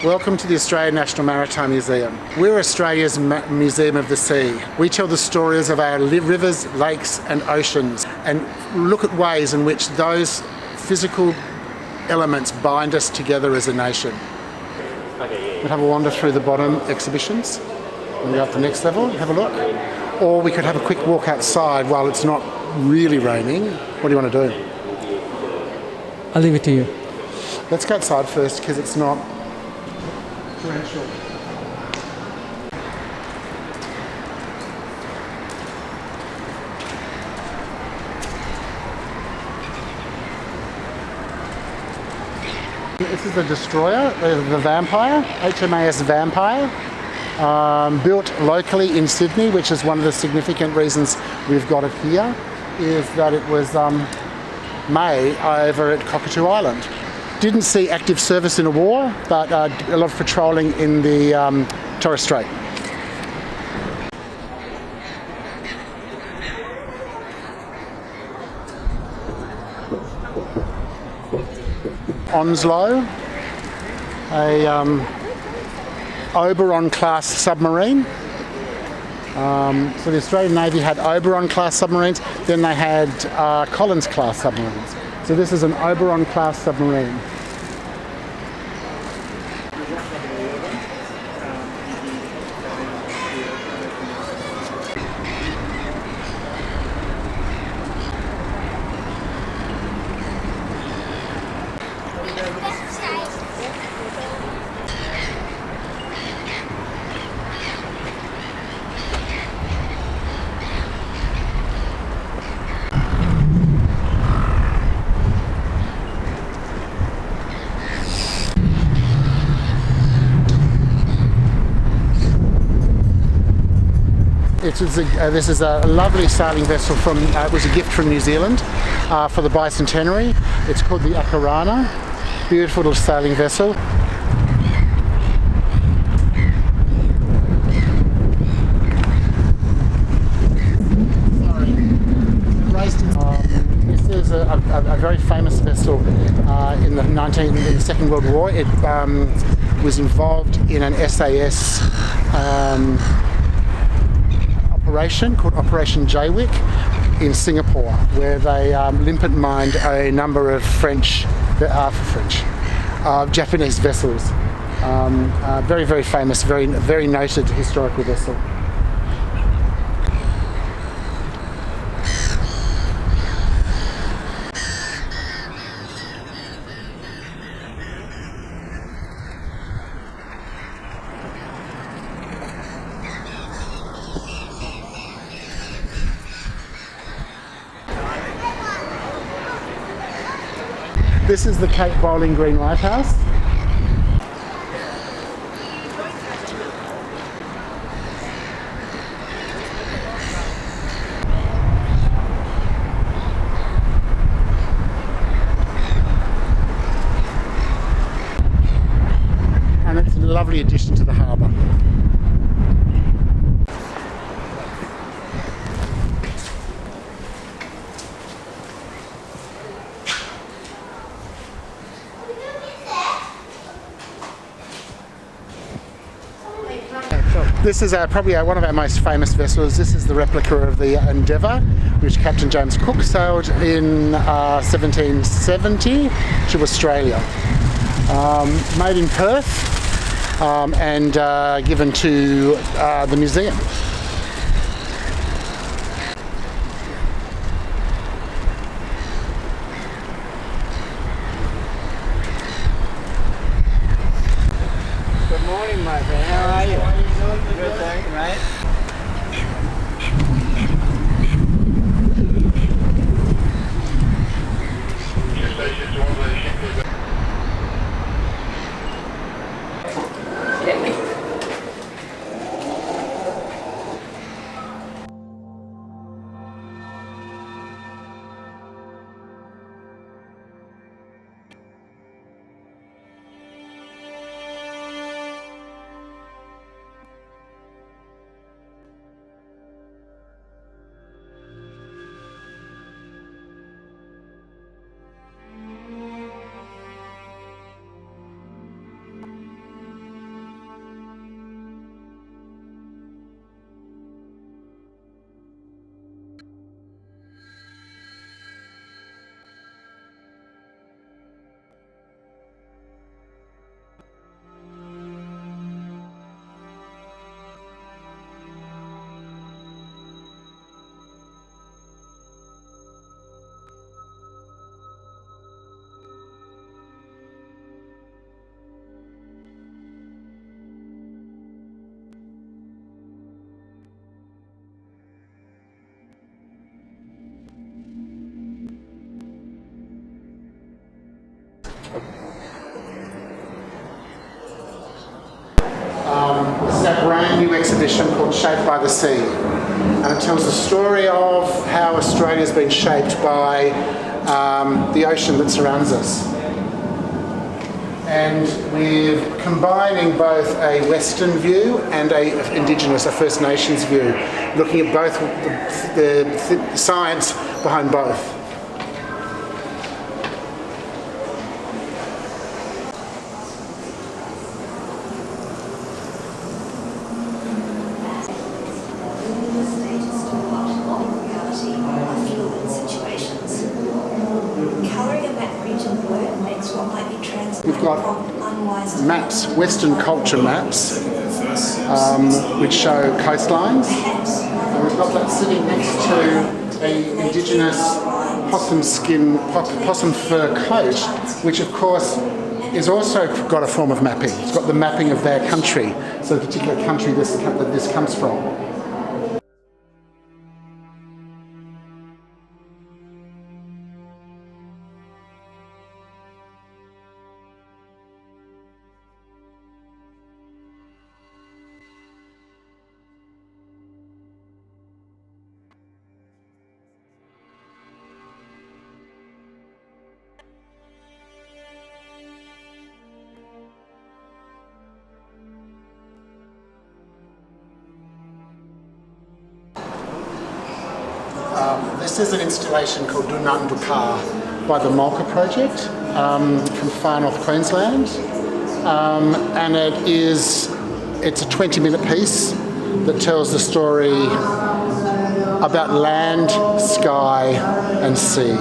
Welcome to the Australian National Maritime Museum. We're Australia's Museum of the Sea. We tell the stories of our rivers, lakes and oceans and look at ways in which those physical elements bind us together as a nation. We'll have a wander through the bottom exhibitions. We'll go up to the next level, have a look. Or we could have a quick walk outside while it's not really raining. What do you want to do? I'll leave it to you. Let's go outside first because it's not torrential. This is the destroyer, the Vampire, HMAS Vampire, built locally in Sydney, which is one of the significant reasons we've got it here, is that it was made over at Cockatoo Island. Didn't see active service in a war, but a lot of patrolling in the Torres Strait. Onslow, a Oberon-class submarine. So the Australian Navy had Oberon-class submarines, then they had Collins-class submarines. So this is an Oberon-class submarine. This is a lovely sailing vessel from, it was a gift from New Zealand for the bicentenary. It's called the Akarana. Beautiful little sailing vessel. This is a very famous vessel in the Second World War. It was involved in an SAS operation called Operation Jaywick in Singapore, where they limpet mined a number of Japanese vessels. Very, very famous, very noted historical vessel. This is the Cape Bowling Green Lighthouse. And it's a lovely addition to the harbour. This is probably one of our most famous vessels. This is the replica of the Endeavour, which Captain James Cook sailed in 1770 to Australia. Made in Perth and given to the museum. Good morning, my friend. How are you? Good, thanks, mate. brand new exhibition called Shaped by the Sea. And it tells the story of how Australia's been shaped by the ocean that surrounds us. And we're combining both a Western view and a Indigenous, a First Nations view, looking at both the science behind both. We've got maps, Western culture maps, which show coastlines. And we've got that sitting next to an Indigenous possum fur coat, which of course is also got a form of mapping. It's got the mapping of their country, so the particular country that this comes from. This is an installation called Dunant Dukar by the Mulka Project from far north Queensland, and it's a 20-minute piece that tells the story about land, sky and sea.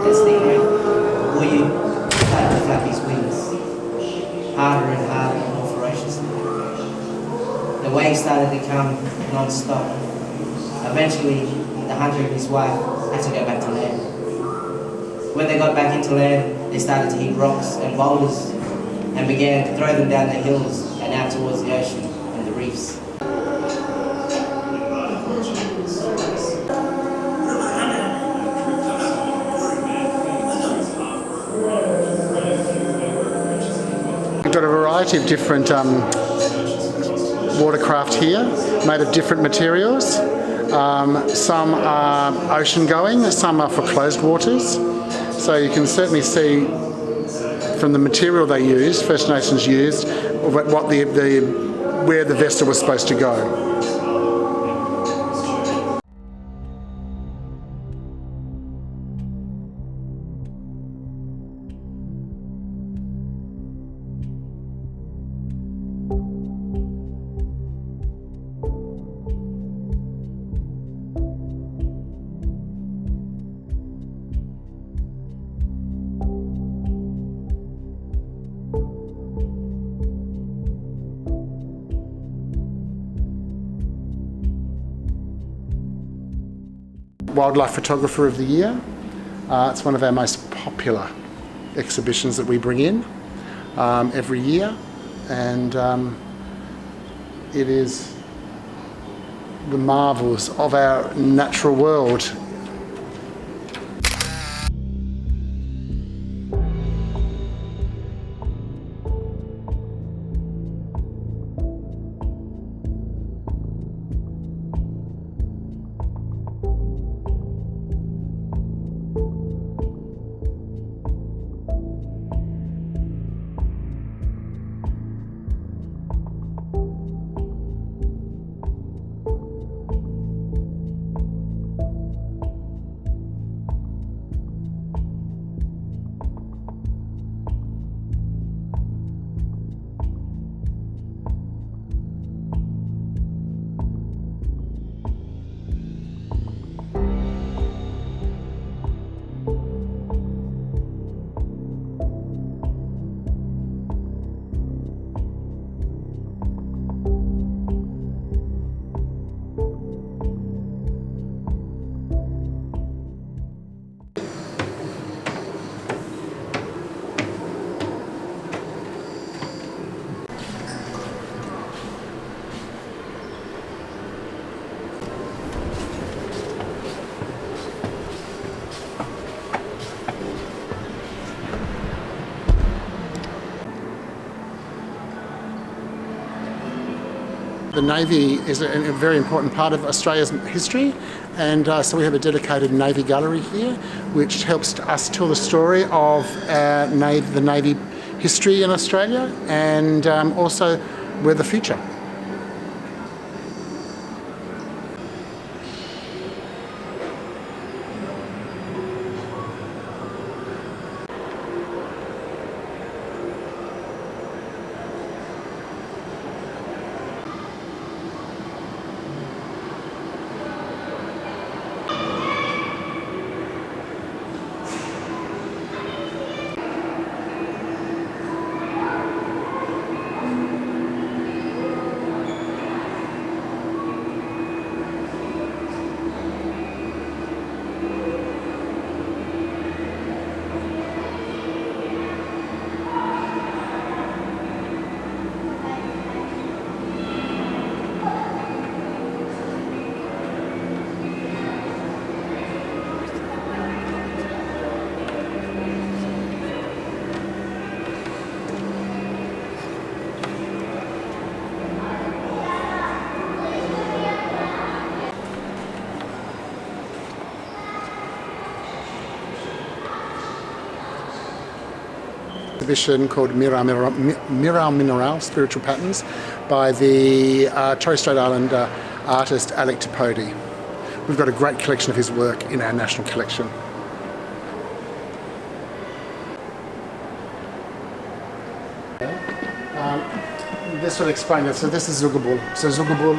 This thing where you start to flap his wings harder and harder and more ferociously. The waves started to come non-stop. Eventually, the hunter and his wife had to go back to land. When they got back into land, they started to hit rocks and boulders and began to throw them down the hills and out towards the ocean and the reefs. We've got a variety of different watercraft here, made of different materials. Some are ocean going, some are for closed waters. So you can certainly see from the material they used, First Nations used, where the vessel was supposed to go. Wildlife Photographer of the Year. It's one of our most popular exhibitions that we bring in every year, and It is the marvels of our natural world. The Navy is a very important part of Australia's history, and so we have a dedicated Navy gallery here which helps us tell the story of the Navy history in Australia, and also we're the future. Exhibition called Mirror Mineral, Spiritual Patterns, by the Torres Strait Islander artist Alec Tipodi. We've got a great collection of his work in our national collection. This will explain it. So this is Zugabul. So Zugabul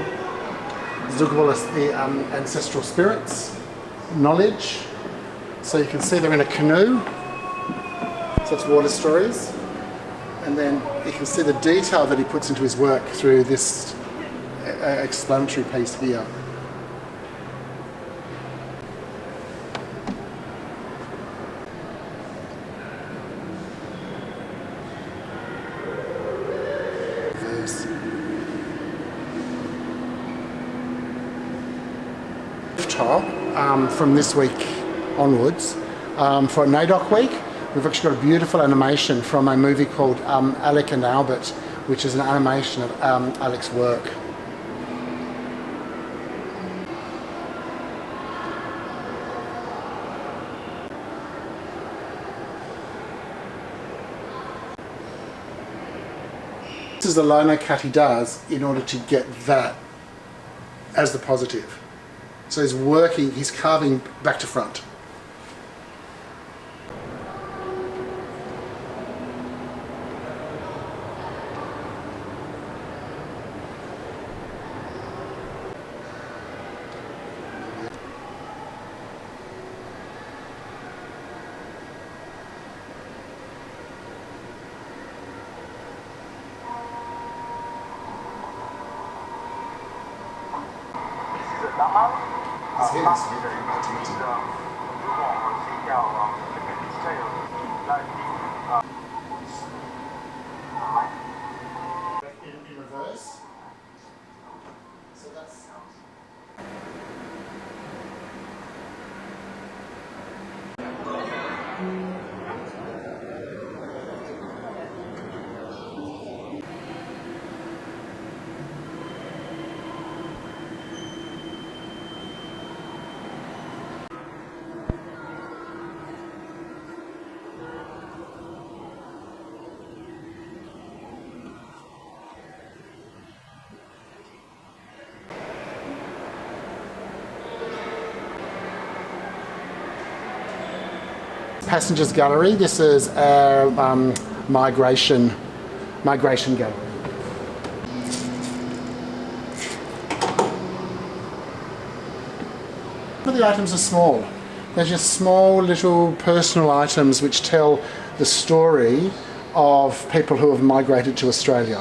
is the ancestral spirits, knowledge. So you can see they're in a canoe. So it's water stories, and then you can see the detail that he puts into his work through this explanatory piece here. Top from this week onwards for NAIDOC week. We've actually got a beautiful animation from a movie called Alec and Albert, which is an animation of Alec's work. This is the lino cut he does in order to get that as the positive. So he's carving back to front. His head is very intimate. In reverse. Passengers gallery. This is our migration gallery. But the items are small. They're just small little personal items which tell the story of people who have migrated to Australia.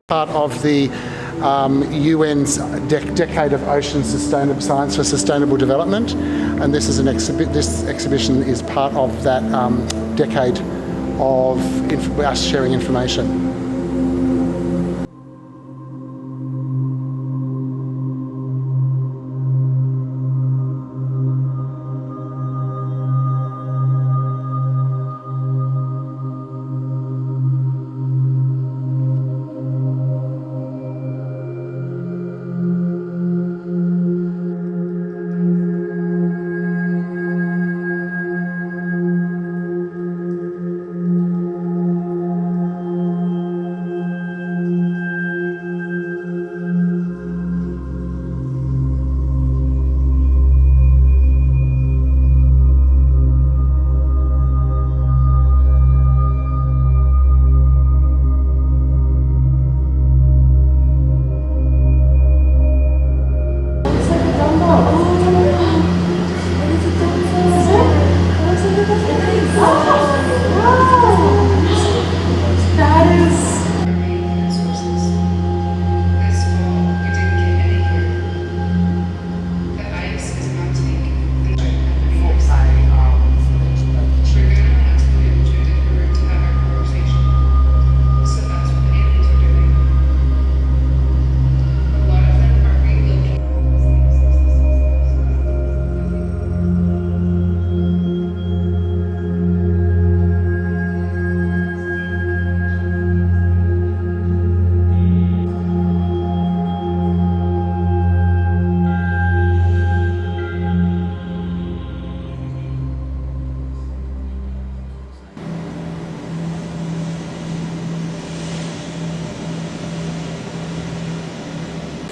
Part of the UN's Decade of Ocean Science for Sustainable Development, and this is this exhibition is part of that decade of us sharing information.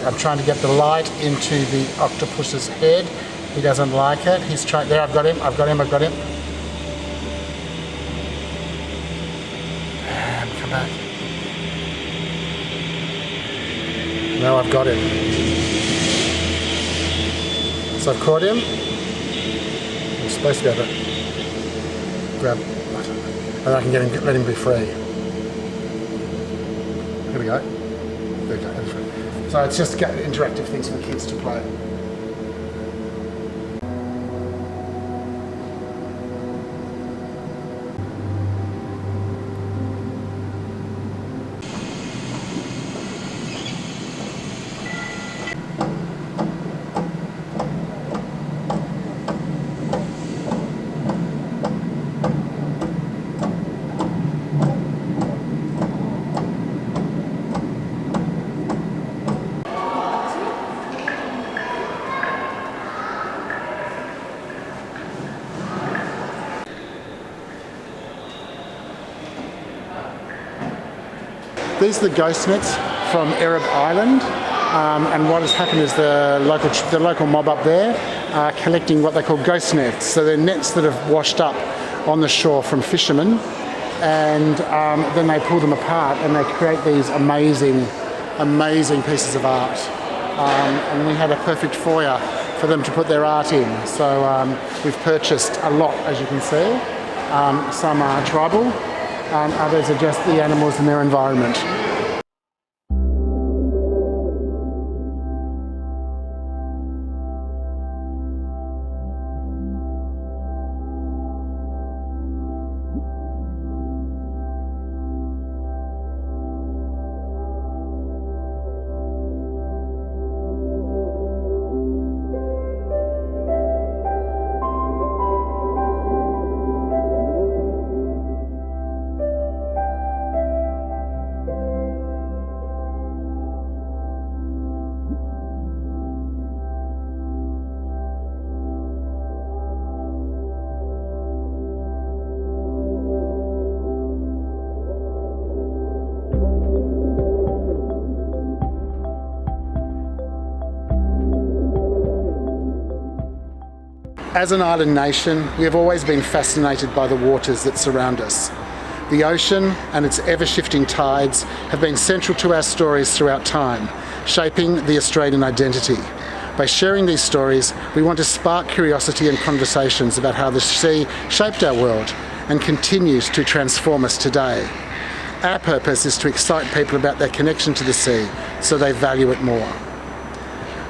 I'm trying to get the light into the octopus's head. He doesn't like it. He's trying. There, I've got him. And come back. Now I've got him. So I've caught him. I'm supposed to be able to grab, and I can get him, let him be free. Here we go. There we go. So it's just interactive things for kids to play. These are the ghost nets from Arab Island, and what has happened is the local mob up there are collecting what they call ghost nets. So they're nets that have washed up on the shore from fishermen, and then they pull them apart and they create these amazing pieces of art. And we had a perfect foyer for them to put their art in. So we've purchased a lot, as you can see. Some are tribal, others are just the animals and their environment. As an island nation, we have always been fascinated by the waters that surround us. The ocean and its ever-shifting tides have been central to our stories throughout time, shaping the Australian identity. By sharing these stories, we want to spark curiosity and conversations about how the sea shaped our world and continues to transform us today. Our purpose is to excite people about their connection to the sea so they value it more.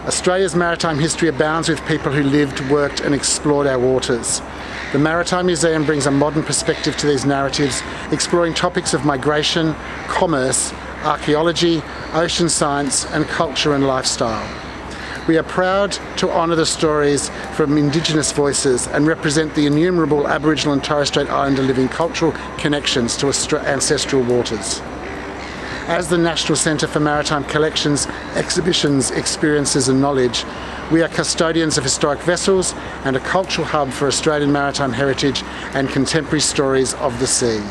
Australia's maritime history abounds with people who lived, worked and explored our waters. The Maritime Museum brings a modern perspective to these narratives, exploring topics of migration, commerce, archaeology, ocean science and culture and lifestyle. We are proud to honour the stories from Indigenous voices and represent the innumerable Aboriginal and Torres Strait Islander living cultural connections to ancestral waters. As the National Centre for Maritime Collections, Exhibitions, Experiences and Knowledge, we are custodians of historic vessels and a cultural hub for Australian maritime heritage and contemporary stories of the sea.